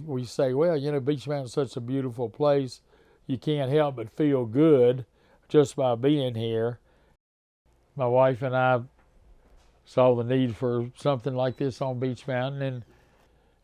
we say, well, you know, Beech Mountain's such a beautiful place, you can't help but feel good just by being here. My wife and I saw the need for something like this on Beech Mountain,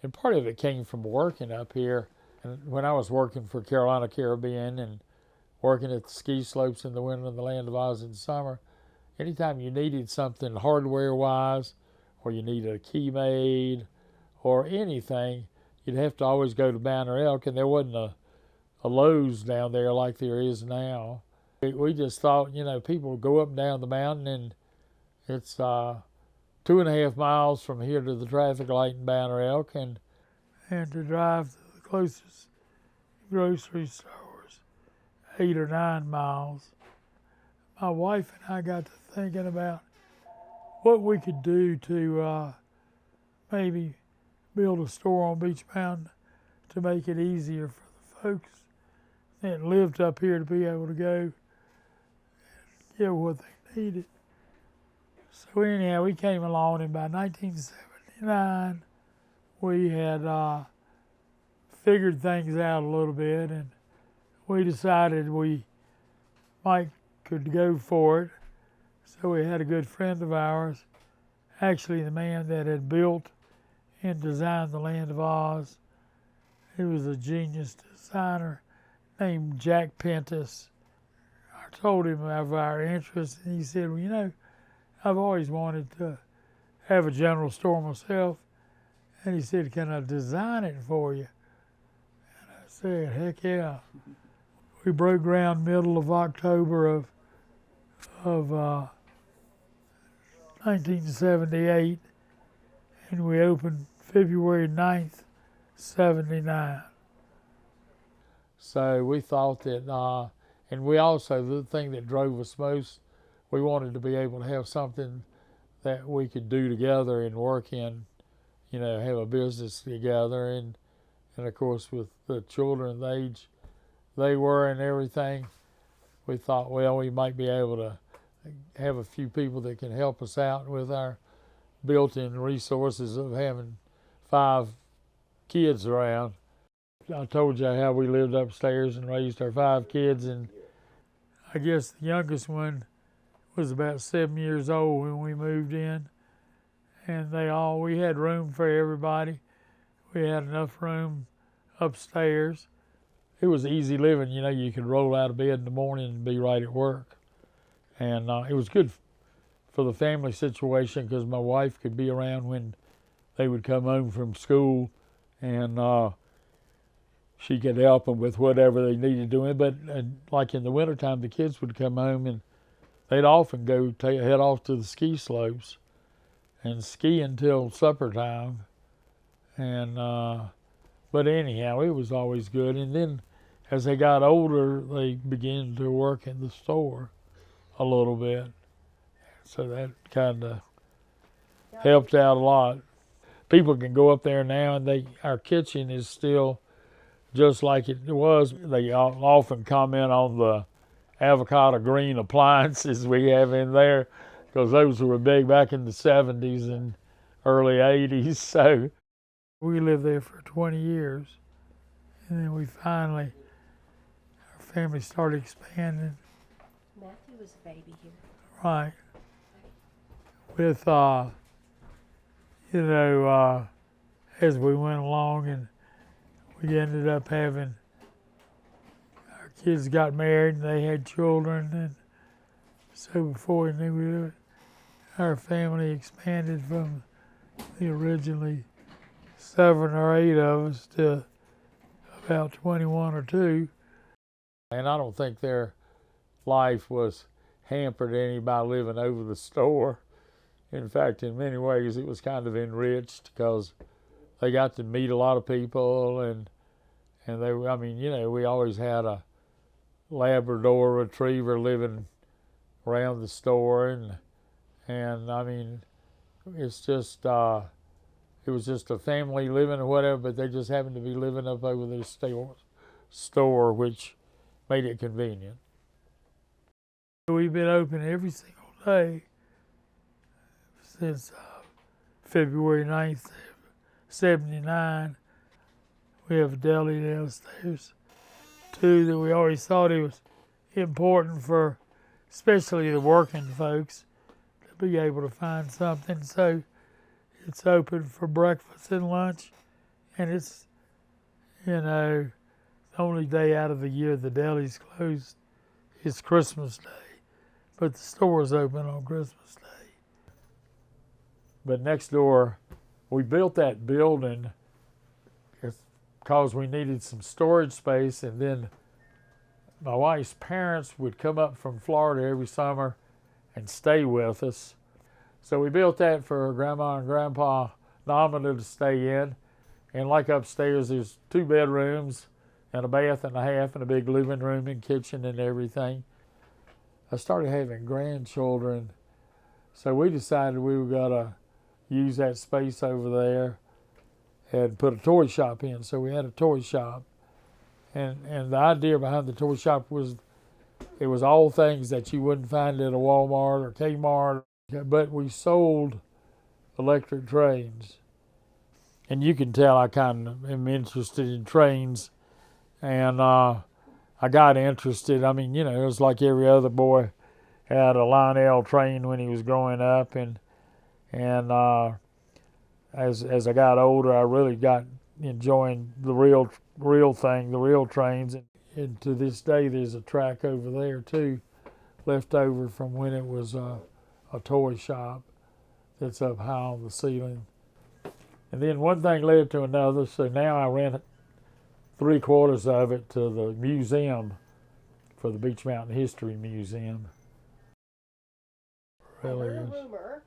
and part of it came from working up here. And when I was working for Carolina Caribbean and working at the ski slopes in the winter and the Land of Oz in the summer, anytime you needed something hardware-wise, or you needed a key made, or anything, you'd have to always go to Banner Elk, and there wasn't a Lowe's down there like there is now. We just thought, you know, people would go up and down the mountain, and it's 2.5 miles from here to the traffic light in Banner Elk, and to drive to the closest grocery stores, 8 or 9 miles. My wife and I got to thinking about what we could do to maybe build a store on Beech Mountain to make it easier for the folks that lived up here to be able to go and get what they needed. So anyhow, we came along, and by 1979, we had figured things out a little bit, and we decided we could go for it. So we had a good friend of ours, actually the man that had built and designed the Land of Oz. He was a genius designer named Jack Pentis. I told him of our interest, and he said, well, you know, I've always wanted to have a general store myself. And he said, can I design it for you? And I said, heck yeah. We broke ground middle of October of 1978, and we opened February 9th, 79. So we thought that, and we also, the thing that drove us most, we wanted to be able to have something that we could do together and work in, you know, have a business together. And of course, with the children, the age they were and everything, we thought, well, we might be able to have a few people that can help us out with our built-in resources of having 5 kids around. I told you how we lived upstairs and raised our 5 kids, and I guess the youngest one was about 7 years old when we moved in, and we had room for everybody. We had enough room upstairs. It was easy living, you know, you could roll out of bed in the morning and be right at work. And it was good for the family situation because my wife could be around when they would come home from school, and she could help them with whatever they needed doing. But like in the wintertime, the kids would come home and they'd often go head off to the ski slopes and ski until supper time. And but anyhow, it was always good. And then as they got older, they began to work in the store a little bit. So that kind of helped out a lot. People can go up there now, and our kitchen is still just like it was. They often comment on the avocado green appliances we have in there, because those were big back in the 70s and early 80s. So we lived there for 20 years, and then we finally, our family started expanding. Matthew was a baby here. Right. With, you know, as we went along, and we ended up having, our kids got married and they had children, and so before we knew it, our family expanded from the originally 7 or 8 of us to about 21 or 2. And I don't think their life was hampered any by living over the store. In fact, in many ways, it was kind of enriched because they got to meet a lot of people, and they, I mean, you know, we always had a Labrador retriever living around the store, and I mean, it's just, it was just a family living or whatever, but they just happened to be living up over the store, which made it convenient. We've been open every single day since February 9th, 79. We have a deli downstairs too that we always thought it was important for, especially the working folks, to be able to find something. So it's open for breakfast and lunch, and it's, the only day out of the year the deli's closed is Christmas Day, but the store's open on Christmas Day. But next door, we built that building because we needed some storage space, and then my wife's parents would come up from Florida every summer and stay with us. So we built that for Grandma and Grandpa nominal to stay in. And like upstairs, there's 2 bedrooms and a bath and a half and a big living room and kitchen and everything. I started having grandchildren, so we decided we were gonna use that space over there and put a toy shop in. So we had a toy shop. And the idea behind the toy shop was it was all things that you wouldn't find at a Walmart or Kmart, but we sold electric trains. And you can tell I kind of am interested in trains, and I got interested. I mean, it was like every other boy had a Lionel train when he was growing up, and as I got older, I really got enjoying the real thing, the real trains. And to this day, there's a track over there too, left over from when it was a toy shop that's up high on the ceiling. And then one thing led to another, so now I rent 3/4 of it to the museum for the Beech Mountain History Museum. Really I heard is. a rumor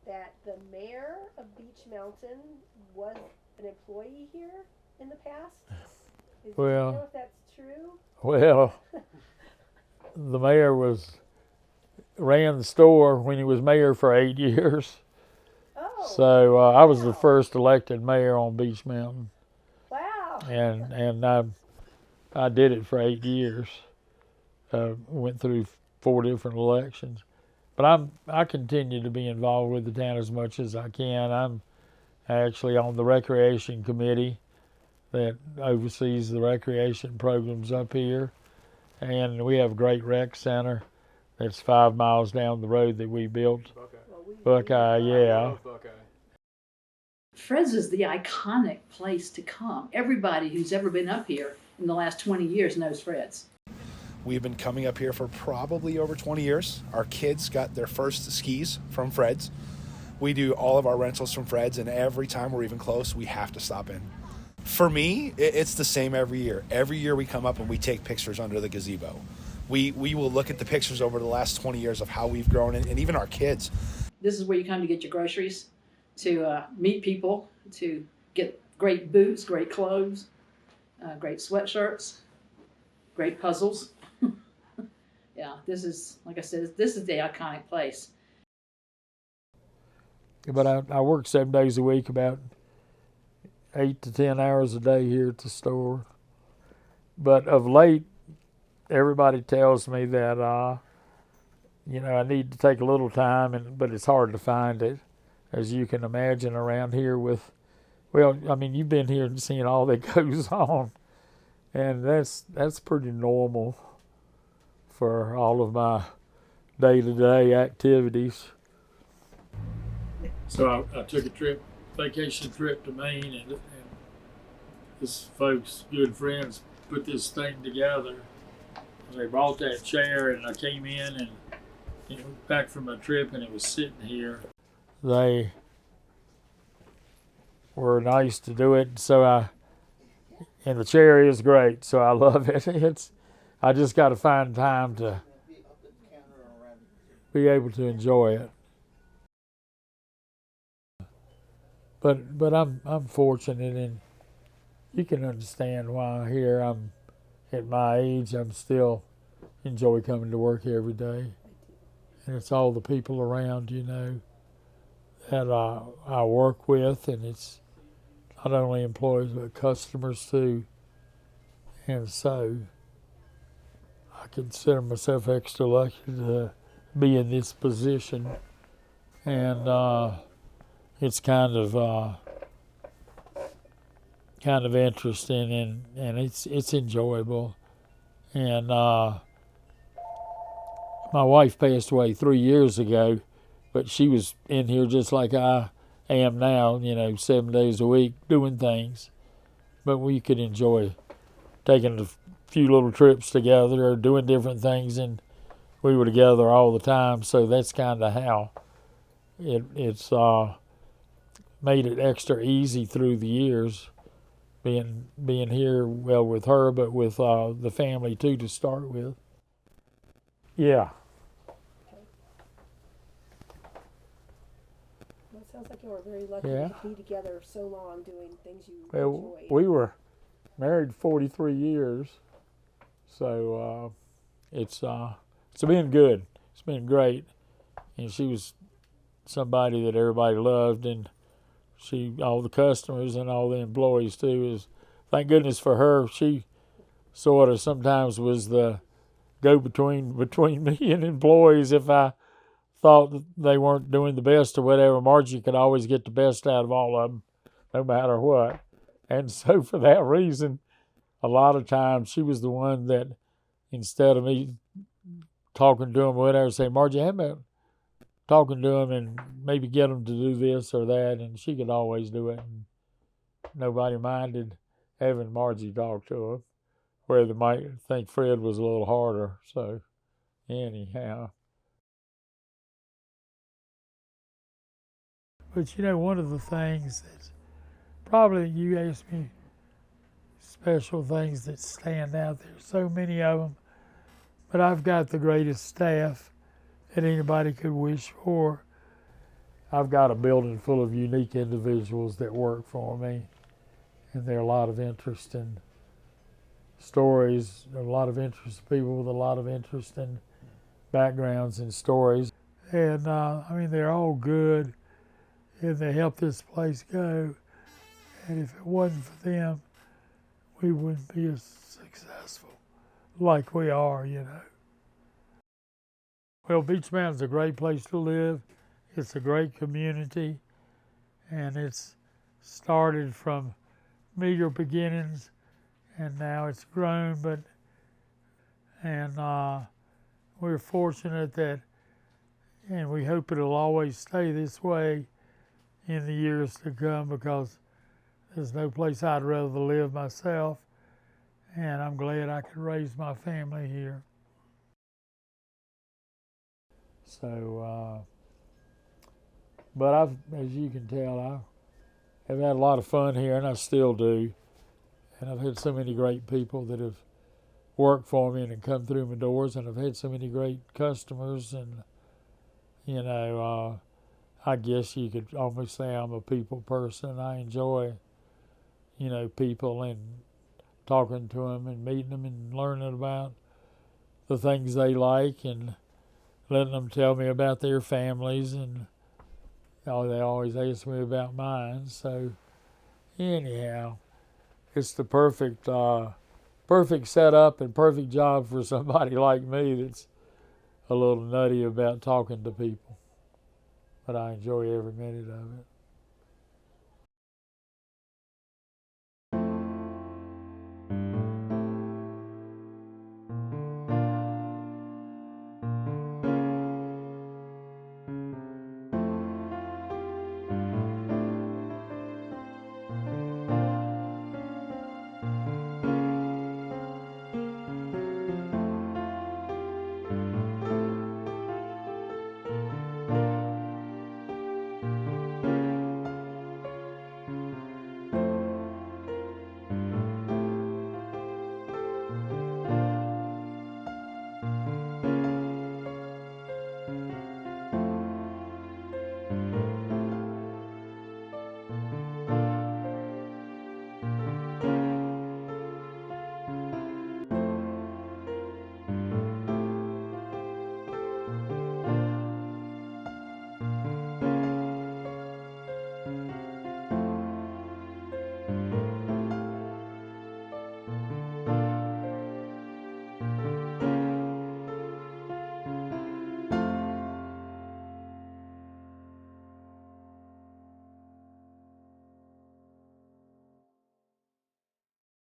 that the mayor of Beech Mountain was an employee here in the past. Do you know if that's true? Well, the mayor ran the store when he was mayor for 8 years. Oh. So I was the first elected mayor on Beech Mountain. Wow. And I did it for 8 years. Went through 4 different elections. But I continue to be involved with the town as much as I can. I'm actually on the recreation committee that oversees the recreation programs up here. And we have a great rec center that's 5 miles down the road that we built. Buckeye, yeah. Fred's is the iconic place to come. Everybody who's ever been up here in the last 20 years knows Fred's. We've been coming up here for probably over 20 years. Our kids got their first skis from Fred's. We do all of our rentals from Fred's, and every time we're even close, we have to stop in. For me, it's the same every year. Every year we come up and we take pictures under the gazebo. We will look at the pictures over the last 20 years of how we've grown, and even our kids. This is where you come to get your groceries, to meet people, to get great boots, great clothes, great sweatshirts, great puzzles. Yeah, this is, like I said, this is the iconic place. But I work 7 days a week, about 8 to 10 hours a day here at the store. But of late, everybody tells me that, I need to take a little time, but it's hard to find it, as you can imagine around here with, you've been here and seen all that goes on. And that's pretty normal for all of my day-to-day activities. So I took a vacation trip to Maine, and this folks, good friends, put this thing together. They brought that chair, and I came in and back from my trip, and it was sitting here. They were nice to do it, and the chair is great, so I love it. I just got to find time to be able to enjoy it. But I'm fortunate, and you can understand why here I'm at my age, I'm still enjoy coming to work every day. And it's all the people around, that I work with, and it's not only employees but customers too. And so I consider myself extra lucky to be in this position. And it's kind of kind of interesting, and it's enjoyable. And my wife passed away 3 years ago, but she was in here just like I am now, 7 days a week doing things. But we could enjoy taking a few little trips together or doing different things, and we were together all the time. So that's kind of how it's made it extra easy through the years, being here, well, with her, but with the family too to start with. Yeah. Well, it sounds like you were very lucky Yeah. to be together so long doing things you Well, enjoy. we were married 43 years, so it's been good. It's been great, and she was somebody that everybody loved, and all the customers and all the employees too. Is thank goodness for her. She sort of sometimes was the go-between between me and employees. If I thought that they weren't doing the best or whatever, Margie could always get the best out of all of them, no matter what. And so for that reason, a lot of times she was the one that, instead of me talking to them or whatever, say, Margie, how about talking to them and maybe get them to do this or that, and she could always do it. And nobody minded having Margie talk to them, where they might think Fred was a little harder. So anyhow. But one of the things that probably you asked me special things that stand out, there's so many of them, but I've got the greatest staff that anybody could wish for. I've got a building full of unique individuals that work for me, and there are a lot of interesting stories, a lot of interesting people with a lot of interesting backgrounds and stories. And they're all good, and they help this place go. And if it wasn't for them, we wouldn't be as successful like we are, Well, Beech Mountain's a great place to live. It's a great community, and it's started from meager beginnings, and now it's grown. We're fortunate that, and we hope it'll always stay this way in the years to come, because there's no place I'd rather live myself, and I'm glad I could raise my family here. So, but as you can tell, I have had a lot of fun here, and I still do. And I've had so many great people that have worked for me and have come through my doors, and I've had so many great customers, and I guess you could almost say I'm a people person. I enjoy, people and talking to them and meeting them and learning about the things they like and letting them tell me about their families, and they always ask me about mine. So anyhow, it's the perfect setup and perfect job for somebody like me that's a little nutty about talking to people. But I enjoy every minute of it.